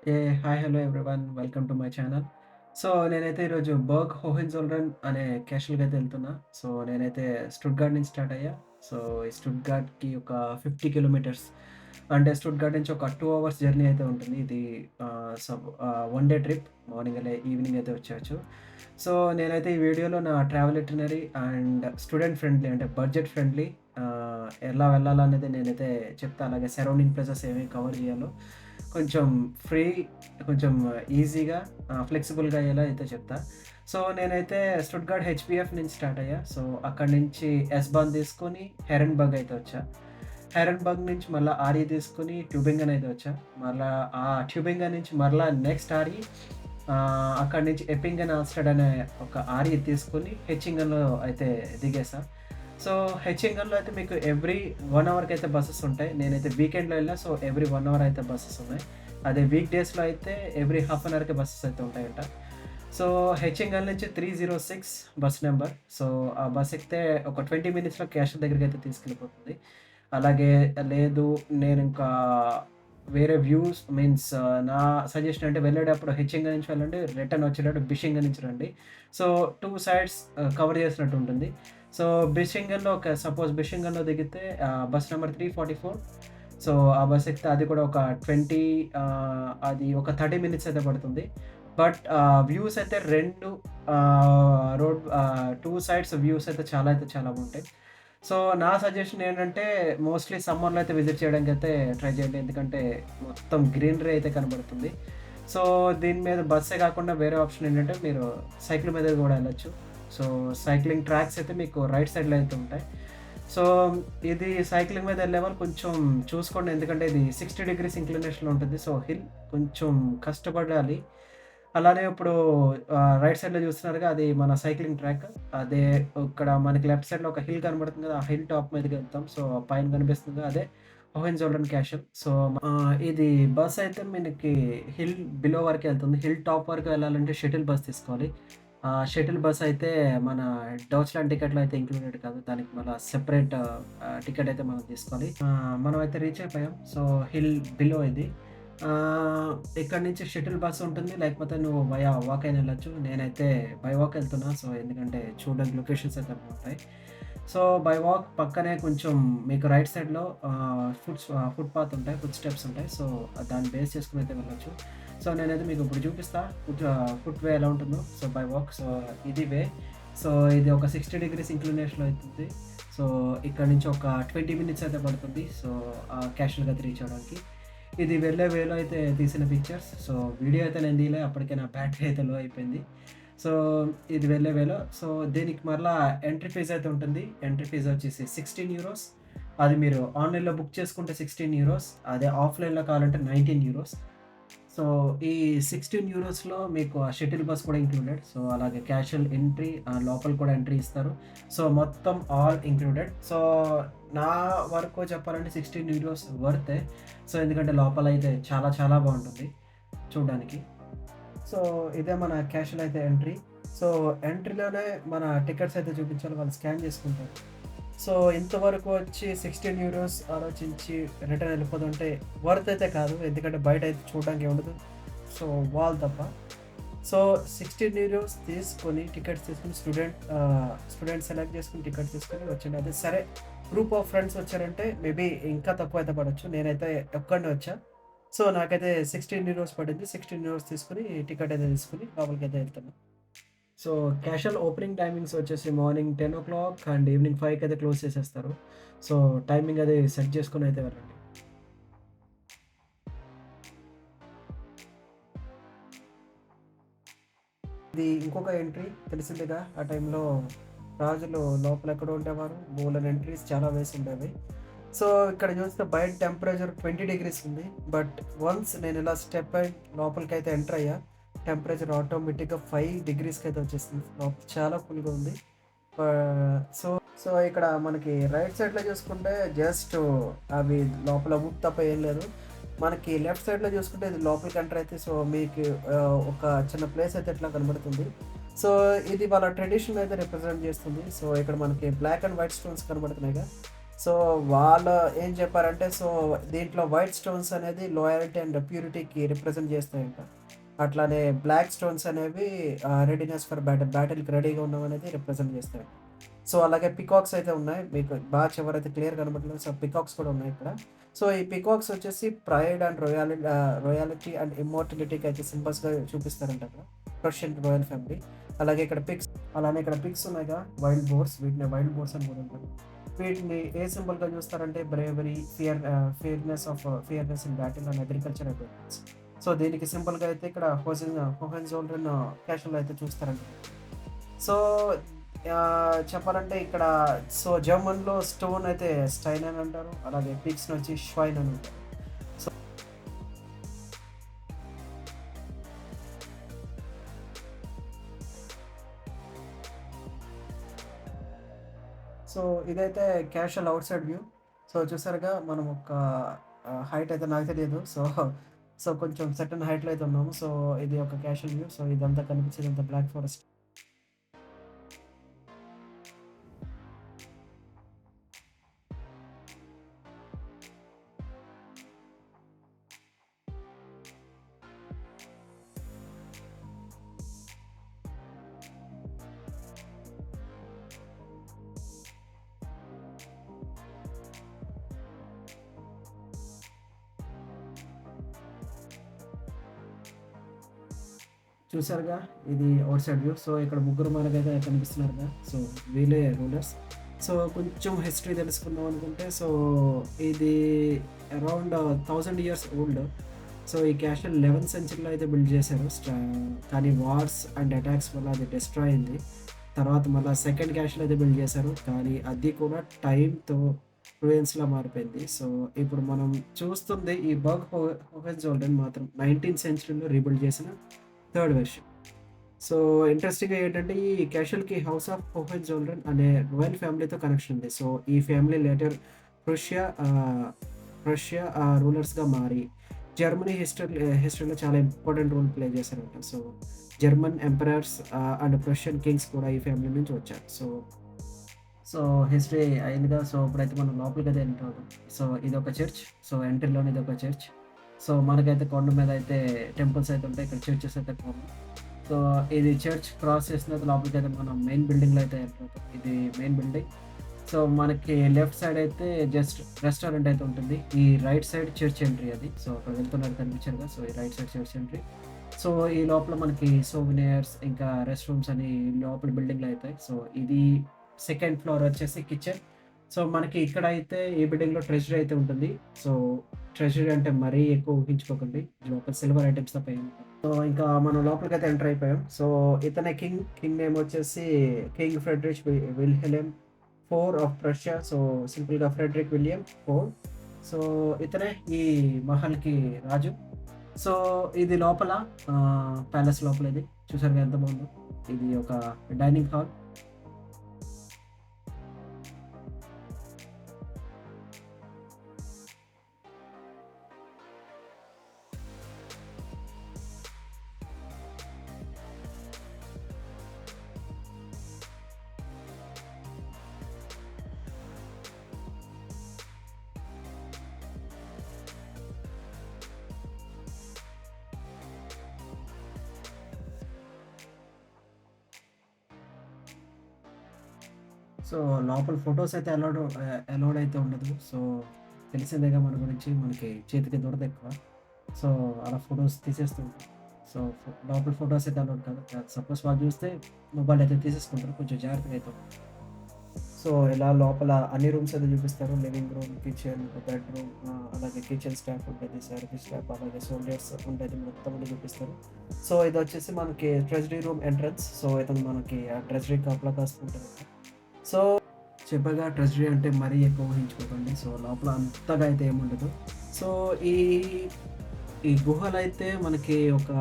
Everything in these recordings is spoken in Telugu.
A hi hello everyone welcome to my channel. So నేనైతే ఈరోజు బర్గ్ హోహెన్జోల్రన్ అనే క్యాషల్‌కి అయితే వెళ్తున్నా. సో నేనైతే స్టుట్‌గార్ట్ నుంచి స్టార్ట్ అయ్యా. సో ఈ స్టుట్‌గార్ట్‌కి ఒక 50 కిలోమీటర్స్ అంటే స్టుట్‌గార్ట్ నుంచి ఒక 2 అవర్స్ జర్నీ అయితే ఉంటుంది. ఇది వన్ డే ట్రిప్. మార్నింగ్ ఎళ్ళి ఈవినింగ్ అయితే వచ్చేయొచ్చు. సో నేనైతే ఈ వీడియోలో నా travel itinerary and student friendly అంటే బడ్జెట్ ఫ్రెండ్లీ ఎలా వెళ్ళాలనేది నేనైతే చెప్తా. అలాగే సరౌండింగ్ ప్లేసెస్ ఏమేమి కవర్ చేయాలో కొంచెం ఫ్రీ కొంచెం ఈజీగా ఫ్లెక్సిబుల్‌గా అయ్యేలా అయితే చెప్తా. సో నేనైతే స్టుట్‌గార్ట్ హెచ్‌బీఎఫ్ నుంచి స్టార్ట్ అయ్యా. సో అక్కడి నుంచి ఎస్-బాన్ తీసుకొని హెరెన్‌బర్గ్ అయితే వచ్చా. హెరెన్‌బర్గ్ నుంచి మళ్ళా ఆర్‌ఈ తీసుకొని ట్యూబింగన్ అయితే వచ్చా. మళ్ళా ఆ ట్యూబింగన్ నుంచి మరలా నెక్స్ట్ ఆర్‌ఈ అక్కడి నుంచి ఎప్పింగన్ ఆల్స్టెడ్ అనే ఒక ఆర్‌ఈ తీసుకొని హెచ్చింగన్‌లో అయితే దిగేసా. సో హెచ్చింగన్‌లో అయితే మీకు ఎవ్రీ 1 అవర్‌కైతే బసెస్ ఉంటాయి. నేనైతే వీకెండ్‌లో ఎళ్ళా. సో ఎవ్రీ 1 అవర్ అయితే బసెస్ ఉన్నాయి. అదే వీక్ డేస్‌లో అయితే ఎవ్రీ హాఫ్ అన్ అవర్‌కి బసెస్ అయితే ఉంటాయంట. సో హెచ్చింగల్ నుంచి 306 బస్ నంబర్. సో ఆ బస్ ఎక్కితే ఒక 20 మినిట్స్‌లో క్యాషల్ దగ్గరికైతే తీసుకెళ్ళిపోతుంది. అలాగే లేదు నేనింకా వేరే వ్యూస్ మీన్స్ నా సజెషన్ అంటే వెళ్ళేటప్పుడు హెచ్చింగల్ నుంచి వెళ్ళండి. రిటర్న్ వచ్చేటప్పుడు బిషింగల్ నుంచి రండి. సో 2 సైడ్స్ కవర్ చేసినట్టు ఉంటుంది. సో బిషింగన్‌లో సపోజ్ బిషింగన్‌లో దిగితే బస్ నంబర్ 344. సో ఆ బస్ ఎక్కితే అది కూడా ఒక 20 అది ఒక 30 మినిట్స్ అయితే పడుతుంది. బట్ వ్యూస్ అయితే 2 2 సైడ్స్ వ్యూస్ అయితే చాలా బాగుంటాయి. సో నా సజెషన్ ఏంటంటే మోస్ట్‌లీ సమ్మర్‌లో అయితే విజిట్ చేయడానికైతే ట్రై చేయండి. ఎందుకంటే మొత్తం గ్రీనరీ అయితే కనబడుతుంది. సో దీని మీద బస్సే కాకుండా వేరే ఆప్షన్ ఏంటంటే మీరు సైకిల్ మీద కూడా వెళ్ళొచ్చు. సో సైక్లింగ్ ట్రాక్స్ అయితే మీకు రైట్ సైడ్‌లో అయితే ఉంటాయి. సో ఇది సైక్లింగ్ మీద వెళ్ళేవాళ్ళు కొంచెం చూసుకోండి. ఎందుకంటే ఇది 60 డిగ్రీస్ ఇంక్లినేషన్‌లో ఉంటుంది. సో హిల్ కొంచెం కష్టపడాలి. అలానే ఇప్పుడు రైట్ సైడ్‌లో చూస్తున్నారుగా అది మన సైక్లింగ్ ట్రాక్. అదే ఇక్కడ మనకి లెఫ్ట్ సైడ్‌లో ఒక హిల్ కనబడుతుంది కదా! ఆ హిల్ టాప్ మీదకి వెళ్తాం. సో పైన కనిపిస్తుంది అదే హోహెన్జోల్డెన్ క్యాసల్. సో ఇది బస్ అయితే మనకి హిల్ బిలో వరకే వెళ్తుంది. హిల్ టాప్ వరకు వెళ్ళాలంటే షటిల్ బస్ తీసుకోవాలి. షటిల్ బస్ అయితే మన డాచ్‌లాండ్ టికెట్‌లో అయితే ఇంక్లూడెడ్ కాదు. దానికి మళ్ళా సెపరేట్ టికెట్ అయితే మనం తీసుకోవాలి. మనమైతే రీచ్ అయిపోయాం. సో హిల్ బిలో ఇది. ఆహ్, ఇక్కడి నుంచి షటిల్ బస్ ఉంటుంది. లేకపోతే నువ్వు వయా వాక్ అయినా ఎళ్ళొచ్చు. నేనైతే బై వాక్ ఎళ్తున్నా. సో ఎందుకంటే చూడడానికి లొకేషన్స్ అయితే బావుంటాయి. సో బై వాక్ పక్కనే కొంచెం మీకు రైట్ సైడ్‌లో ఫుట్‌పాత్ ఉంటాయి. ఫుట్ స్టెప్స్ ఉంటాయి. సో దాన్ని బేస్ చేసుకొని అయితే వెళ్ళొచ్చు. సో నేనైతే మీకు ఇప్పుడు చూపిస్తా. ఫుట్ వే ఎలా ఉంటుందో. So by walk. సో ఇది వే. సో ఇది ఒక 60 డిగ్రీస్ ఇంక్లినేషన్‌లో అయితుంది. సో ఇక్కడి నుంచి ఒక 20 మినిట్స్ అయితే పడుతుంది. సో క్యాషువల్‌గా అది రీచ్ అవ్వడానికి. ఇది వెళ్ళే వేలో అయితే తీసిన పిక్చర్స్. సో వీడియో అయితే నేను తీయలే. అప్పటికే నా బ్యాటరీ అయితే లో అయిపోయింది. సో ఇది వెళ్ళే వేలో. సో దీనికి మరలా ఎంట్రీ ఫీజ్ అయితే ఉంటుంది. ఎంట్రీ ఫీజ్ వచ్చేసి 16 యూరోస్. అది మీరు ఆన్‌లైన్‌లో బుక్ చేసుకుంటే 16 యూరోస్. అదే ఆఫ్‌లైన్‌లో కావాలంటే 19 యూరోస్. సో ఈ 16 యూరోస్‌లో మీకు ఆ షటిల్ బస్ కూడా ఇంక్లూడెడ్. సో అలాగే క్యాషువల్ ఎంట్రీ లోపల కూడా ఎంట్రీ ఇస్తారు. సో మొత్తం ఆల్ ఇంక్లూడెడ్. సో నా వరకు చెప్పాలంటే 16 యూరోస్ వర్తే. సో ఎందుకంటే లోపలైతే చాలా చాలా బావుంటుంది చూడ్డానికి. సో ఇదే మన క్యాషువల్ అయితే ఎంట్రీ. సో ఎంట్రీలోనే మన టికెట్స్ అయితే చూపించాలి. వాళ్ళు స్కాన్ చేసుకుంటారు. సో ఇంతవరకు వచ్చి 16 యూరోస్ ఆలోచించి రిటర్న్ వెళ్ళిపోతుంటే వర్త్ అయితే కాదు. ఎందుకంటే బయట అయితే చూడడానికి ఏముండదు. సో వాల్ తప్ప. సో 16 యూరోస్ తీసుకొని టికెట్స్ తీసుకొని స్టూడెంట్ సెలెక్ట్ చేసుకొని టికెట్ తీసుకొని వచ్చండి. అదే సరే గ్రూప్ ఆఫ్ ఫ్రెండ్స్ వచ్చారంటే మేబీ ఇంకా తక్కువ అయితే పడొచ్చు. నేనైతే ఒక్కడినే వచ్చా. సో నాకైతే 16 యూరోస్ పడింది. 16 యూరోస్ తీసుకొని టికెట్ అయితే తీసుకొని లోపలికైతే వెళ్తున్నా. సో క్యాషువల్ ఓపెనింగ్ టైమింగ్స్ వచ్చేసి మార్నింగ్ 10:00 అండ్ ఈవినింగ్ 5కి అయితే క్లోజ్ చేసేస్తారు. సో టైమింగ్ అది సెట్ చేసుకొని అయితే వెళ్ళండి. ఇది ఇంకొక ఎంట్రీ తెలిసిందేగా ఆ టైంలో రాజులు లోపల ఎక్కడో ఉండేవారు. బోలెడన్ని ఎంట్రీస్ చాలా వేసి ఉండేవి. సో ఇక్కడ చూస్తే బయట టెంపరేచర్ 20 డిగ్రీస్ ఉంది. బట్ వన్స్ నేను ఇలా స్టెప్ అయి లోపలికైతే ఎంటర్ అయ్యా. టెంపరేచర్ ఆటోమేటిక్‌గా 5 డిగ్రీస్‌కి అయితే వచ్చేసింది. లోపల చాలా కూల్‌గా ఉంది. సో సో ఇక్కడ మనకి రైట్ సైడ్‌లో చూసుకుంటే జస్ట్ అవి లోపల వుడ్ తప్ప ఏం లేదు. మనకి లెఫ్ట్ సైడ్‌లో చూసుకుంటే ఇది లోపలికి ఎంటర్ అయితే సో మీకు ఒక చిన్న ప్లేస్ అయితే ఇట్లా కనబడుతుంది. సో ఇది వాళ్ళ ట్రెడిషన్ అయితే రిప్రజెంట్ చేస్తుంది. సో ఇక్కడ మనకి బ్లాక్ అండ్ వైట్ స్టోన్స్ కనబడుతున్నాయిగా. సో వాళ్ళు ఏం చెప్పారంటే, సో దీంట్లో వైట్ స్టోన్స్ అనేది లాయల్టీ అండ్ ప్యూరిటీకి రిప్రజెంట్ చేస్తాయంట. అట్లానే బ్లాక్ స్టోన్స్ అనేవి రెడీనెస్ ఫర్ బ్యాటిల్, బ్యాటిల్‌కి రెడీగా ఉండడం అనేది రిప్రజెంట్ చేస్తాయంట. సో అలాగే పికాక్స్ అయితే ఉన్నాయి. మీకు బాగా చివరైతే క్లియర్ కనపడలేదు. సో పికాక్స్ కూడా ఉన్నాయి ఇక్కడ. సో ఈ పికాక్స్ వచ్చేసి ప్రైడ్ అండ్ రాయల్టీ అండ్ ఇమ్మోర్టాలిటీకి అయితే సింబల్స్‌గా చూపిస్తారంట అక్కడ. Persian royal family. అలాగే ఇక్కడ పిగ్స్, అలానే ఇక్కడ పిగ్స్ ఉన్నాయిగా, వైల్డ్ బోర్స్. వీటిని వైల్డ్ బోర్స్ అని కూడా అంటారు. వీటిని ఏ సింబల్‌గా చూస్తారంటే bravery, fierceness in battle and agriculture abilities. So దీనికి సింబల్‌గా అయితే ఇక్కడ హోహెన్జోల్డెన్ క్యాషన్‌లో అయితే చూస్తారంట. సో చెప్పాలంటే ఇక్కడ, సో జర్మన్‌లో స్టోన్ అయితే స్టైన్ అని అంటారు. అలాగే పిగ్స్‌ని వచ్చి షవైన్ అని అంటారు. సో సో ఇదైతే క్యాషువల్ ఔట్‌సైడ్ వ్యూ. సో చూసారుగా మనం ఒక హైట్ అయితే నాకు తెలియదు. సో కొంచెం సర్టెన్ హైట్‌లో అయితే ఉన్నాము. సో ఇది ఒక క్యాషువల్ వ్యూ. సో ఇదంతా కనిపించేదంతా బ్లాక్ ఫారెస్ట్. చూసారుగా, ఇది ఔట్ సైడ్ వ్యూ. సో ఇక్కడ ముగ్గురు మనకైతే కనిపిస్తున్నారుగా. సో వీళ్ళే రూలర్స్. సో కొంచెం హిస్టరీ తెలుసుకుందాం అనుకుంటే, సో ఇది అరౌండ్ 1000 ఇయర్స్ ఓల్డ్. సో ఈ క్యాస్టల్ 11th సెంచరీలో అయితే బిల్డ్ చేశారు. కానీ వార్స్ అండ్ అటాక్స్ వల్ల అది డిస్ట్రాయ్ అయింది. తర్వాత మళ్ళీ సెకండ్ క్యాస్టల్ అయితే బిల్డ్ చేశారు. కానీ అది కూడా టైంతో రూయిన్స్‌లా మారిపోయింది. సో ఇప్పుడు మనం చూస్తుంది ఈ బర్గ్ హోహెన్జోల్డెన్ మాత్రం 19th సెంచరీలో రీబిల్డ్ చేసిన థర్డ్ వెర్షన్. సో ఇంట్రెస్టింగ్‌గా ఏంటంటే, ఈ క్యాషల్‌కి హౌస్ ఆఫ్ హోహెన్జోల్డెన్ అనే రాయల్ ఫ్యామిలీతో కనెక్షన్ ఉంది. సో ఈ ఫ్యామిలీ లేటర్ ప్రూషియా రూలర్స్‌గా మారి జర్మనీ హిస్టరీలో చాలా ఇంపార్టెంట్ రోల్ ప్లే చేశారంట. So German emperors and Prussian Kings కూడా ఈ ఫ్యామిలీ నుంచి వచ్చారు. సో హిస్టరీ అయిందిగా. సో ఇప్పుడైతే మనం లోపలికైతే ఎంటర్ అవుదాం. సో ఇదొక చర్చ్. సో ఎంట్రీలోనే ఇదొక చర్చ్. సో మనకైతే కొండ మీద అయితే టెంపుల్స్ అయితే ఉంటాయి. ఇక్కడ చర్చెస్ అయితే కామన్. సో ఇది చర్చ్ క్రాస్ చేసిన తర్వాత లోపలికైతే మనం మెయిన్ బిల్డింగ్‌లో అయితే ఎంటర్ అవుతాం. ఇది మెయిన్ బిల్డింగ్. సో మనకి లెఫ్ట్ సైడ్ అయితే జస్ట్ రెస్టారెంట్ అయితే ఉంటుంది. ఈ రైట్ సైడ్ చర్చ్ ఎంట్రీ అది. సో అక్కడ వెళ్తున్నట్టు కనిపించారుగా. సో ఈ right side church entry. So ఈ లోపల మనకి సోవెనిర్స్ ఇంకా రెస్ట్ రూమ్స్ అని లోపల బిల్డింగ్‌లో అయితాయి. సో ఇది సెకండ్ ఫ్లోర్ వచ్చేసి కిచెన్. సో మనకి ఇక్కడైతే ఈ బిల్డింగ్‌లో ట్రెజరీ అయితే ఉంటుంది. సో ట్రెజరీ అంటే మరీ ఎక్కువ ఊహించుకోకండి. లోపల సిల్వర్ ఐటెమ్స్ తప్ప ఏమి ఉండవు. సో ఇంకా మనం లోపలికైతే ఎంటర్ అయిపోయాం. సో ఇతనే కింగ్ నేమ్ వచ్చేసి king Frederick Wilhelm IV of Prussia. So సింపుల్‌గా ఫ్రెడరిక్ విలియం IV. సో ఇతనే ఈ మహల్‌కి రాజు. సో ఇది లోపల ప్యాలెస్ లోపల ఇది. చూసారుగా ఎంత బాగుందో. ఇది ఒక డైనింగ్ హాల్. సో లోపల ఫోటోస్ అయితే అలౌడ్ అయితే ఉండదు. సో తెలిసిందేగా మన గురించి, మనకి చేతికి దురద ఎక్కువ. సో అలా ఫోటోస్ తీసేస్తూ ఉంటాం. సో లోపల ఫోటోస్ అయితే అలౌడ్ కాదు. సపోజ్ వాళ్ళు చూస్తే మొబైల్ అయితే తీసేసుకుంటారు. కొంచెం జాగ్రత్తగా అయితే ఉండాలి. సో ఇలా లోపల అన్ని రూమ్స్ అయితే చూపిస్తారు. లివింగ్ రూమ్, కిచెన్, బెడ్రూమ్, అలాగే కిచెన్ స్టాఫ్ ఉంటుంది, సర్వీస్ స్టాఫ్, అలాగే సోల్జర్స్ ఉంటుంది. మొత్తం అన్ని చూపిస్తారు. సో ఇది వచ్చేసి మనకి ట్రెజరీ రూమ్ ఎంట్రన్స్. సో ఇతను మనకి ఆ ట్రెజరీ కాపలా కాసుకుంటారు. సో చెప్పగా ట్రెజరీ అంటే మరీ ఎక్కువ ఊహించుకోకండి. సో లోపల అంతగా అయితే ఏముండదు. సో ఈ ఈ గుహలు అయితే మనకి ఒక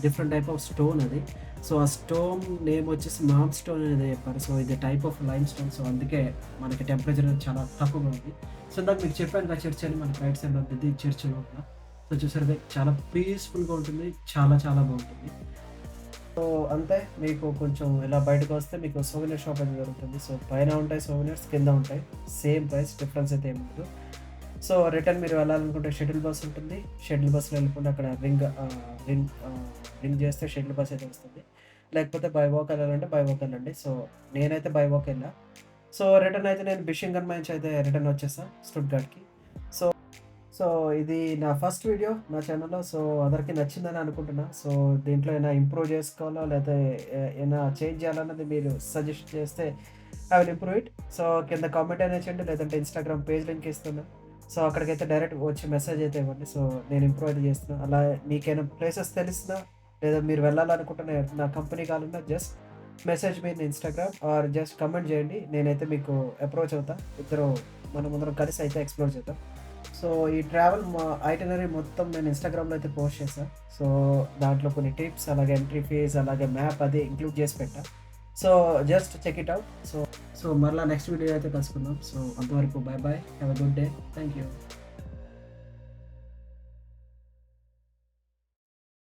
డిఫరెంట్ టైప్ ఆఫ్ స్టోన్ అది. సో ఆ స్టోన్ నేమ్ వచ్చేసి మామ్ స్టోన్ అనేది చెప్పారు. సో ఇది type of lime stone. So అందుకే మనకి టెంపరేచర్ అనేది చాలా తక్కువగా ఉంది. సో ఇందాక మీకు చెప్పాను కదా, చర్చ్ అని మనకి రైట్ సైడ్లో ఉంటుంది చర్చ్ లోపల. సో చూసారు చాలా పీస్ఫుల్గా ఉంటుంది. చాలా చాలా బాగుంటుంది. సో అంతే మీకు కొంచెం ఇలా బయటకొస్తే మీకు సోవెనిర్ షాప్ అయితే దొరుకుతుంది. సో పైన ఉంటాయి సోవెనిర్స్, కింద ఉంటాయి. సేమ్ ప్రైస్ డిఫరెన్స్ అయితే ఏమి ఉండదు. సో రిటర్న్ మీరు వెళ్ళాలనుకుంటే షటిల్ బస్ ఉంటుంది. షటిల్ బస్‌లో వెళ్ళిపోండి. అక్కడ రింగ్ చేస్తే షటిల్ బస్ అయితే వస్తుంది. లేకపోతే బై వాక్ వెళ్ళాలంటే బై వాక్ వెళ్ళండి. సో నేనైతే బై వాక్ వెళ్ళా. సో రిటర్న్ అయితే నేను బిషింగన్ నుంచి అయితే రిటర్న్ వచ్చేసా స్టుట్‌గార్ట్‌కి. సో సో ఇది నా ఫస్ట్ వీడియో నా ఛానల్‌లో. సో అందరికి నచ్చిందని అనుకుంటున్నా. సో దీంట్లో ఏమైనా ఇంప్రూవ్ చేసుకోవాలా లేతే ఏమైనా చేంజ్ చేయాలన్నది మీరు సజెస్ట్ చేస్తే I will improve it. So కింద కామెంట్ అయినా చేయండి, లేదంటే ఇన్‌స్టాగ్రామ్ పేజ్ లింక్ ఇస్తున్నా. సో అక్కడికైతే డైరెక్ట్ వచ్చి మెసేజ్ అయితే ఇవ్వండి. సో నేను ఇంప్రూవ్ అయితే చేస్తున్నా. అలా మీకేమైనా ప్లేసెస్ తెలిసినా లేదా మీరు వెళ్ళాలనుకుంటున్న నా కంపెనీ కావాలన్నా just message me in Instagram are just comment చేయండి. నేనైతే మీకు అప్రోచ్ అవుతా. మనమందరం కలిసి అయితే ఎక్స్‌ప్లోర్ చేద్దాం. సో ఈ ట్రావెల్ ఐటినరీ మొత్తం నేను ఇన్‌స్టాగ్రామ్‌లో అయితే పోస్ట్ చేశా. సో దాంట్లో కొన్ని టిప్స్, అలాగే ఎంట్రీ ఫీస్, అలాగే మ్యాప్ అది ఇంక్లూడ్ చేసి పెట్టా. So just check it out. So మరలా నెక్స్ట్ వీడియో అయితే కలుసుకుందాం. సో అంతవరకు bye bye. Have a good day. Thank you.